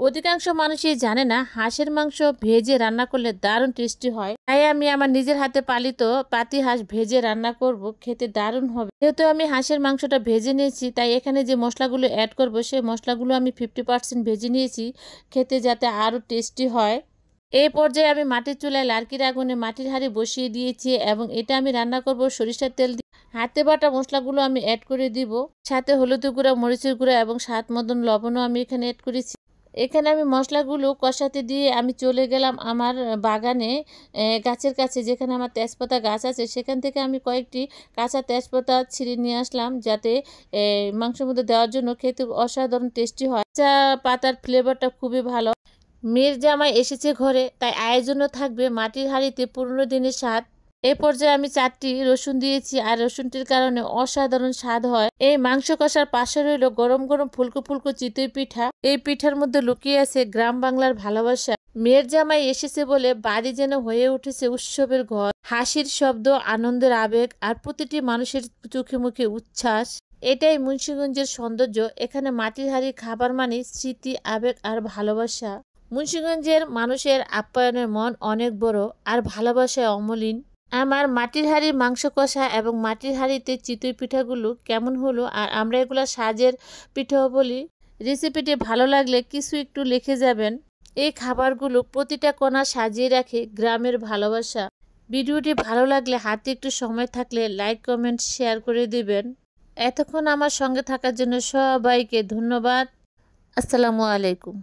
অধিকাংশ মানুষই জানে না হাঁসের মাংস ভেজে রান্না করলে দারুণ টেস্টি হয়। তাই আমি আমার নিজের হাতে পালিত পাতি হাঁস ভেজে রান্না করব, খেতে দারুণ হবে। যেহেতু আমি হাঁসের মাংসটা ভেজে নিয়েছি, তাই এখানে যে মশলাগুলো অ্যাড করব সেই মশলাগুলো আমি 50% ভেজে নিয়েছি, খেতে যাতে আরও টেস্টি হয়। এই পর্যায়ে আমি মাটির চুলায় লার্কির আগুনে মাটির হাঁড়ি বসিয়ে দিয়েছি এবং এটা আমি রান্না করব সরিষার তেল দিয়ে। হাতে বাটা মশলাগুলো আমি অ্যাড করে দিব, সাথে হলুদের গুঁড়া, মরিচের গুঁড়া এবং স্বাদ মতন লবণও আমি এখানে অ্যাড করেছি। এখানে আমি মশলাগুলো কষাতে দিয়ে আমি চলে গেলাম আমার বাগানে, গাছের কাছে যেখানে আমার তেজপাতা গাছ আছে, সেখান থেকে আমি কয়েকটি কাঁচা তেজপাতা ছিঁড়ে নিয়ে আসলাম, যাতে মাংসের মধ্যে দেওয়ার জন্য খেতে অসাধারণ টেস্টি হয়। কাঁচা পাতার ফ্লেভারটা খুবই ভালো। মেয়ের জামাই এসেছে ঘরে, তাই আয়োজনও থাকবে মাটির হাঁড়িতে পুরনো দিনের স্বাদ। এই পর্যায়ে আমি 4টি রসুন দিয়েছি, আর রসুনটির কারণে অসাধারণ স্বাদ হয়। এই মাংস কষার পাশে রইল গরম গরম ফুলকো ফুলকো চিতই পিঠা। এই পিঠার মধ্যে লুকিয়ে আছে গ্রাম বাংলার ভালোবাসা। মেয়ের জামাই এসেছে বলে বাড়ি যেন হয়ে উঠেছে উৎসবের ঘর। হাসির শব্দ, আনন্দের আবেগ, আর প্রতিটি মানুষের চোখে মুখে উচ্ছ্বাস। এটাই মুন্সিগঞ্জের সৌন্দর্য। এখানে মাটির হাঁড়ির খাবার মানে স্মৃতি, আবেগ আর ভালোবাসা। মুন্সিগঞ্জের মানুষের আপ্যায়নের মন অনেক বড়, আর ভালোবাসায় অমলিন। আমার মাটির হাঁড়ির মাংস কষা এবং মাটির হাঁড়িতে চিতই পিঠাগুলো কেমন হলো, আর আমরা এগুলো সাজের পিঠাও বলি। রেসিপিটি ভালো লাগলে কিছু একটু লিখে যাবেন। এই খাবারগুলো প্রতিটা কোণা সাজিয়ে রাখে গ্রামের ভালোবাসা। ভিডিওটি ভালো লাগলে হাতে একটু সময় থাকলে লাইক, কমেন্ট, শেয়ার করে দিবেন। এতক্ষণ আমার সঙ্গে থাকার জন্য সবাইকে ধন্যবাদ। আসসালামু আলাইকুম।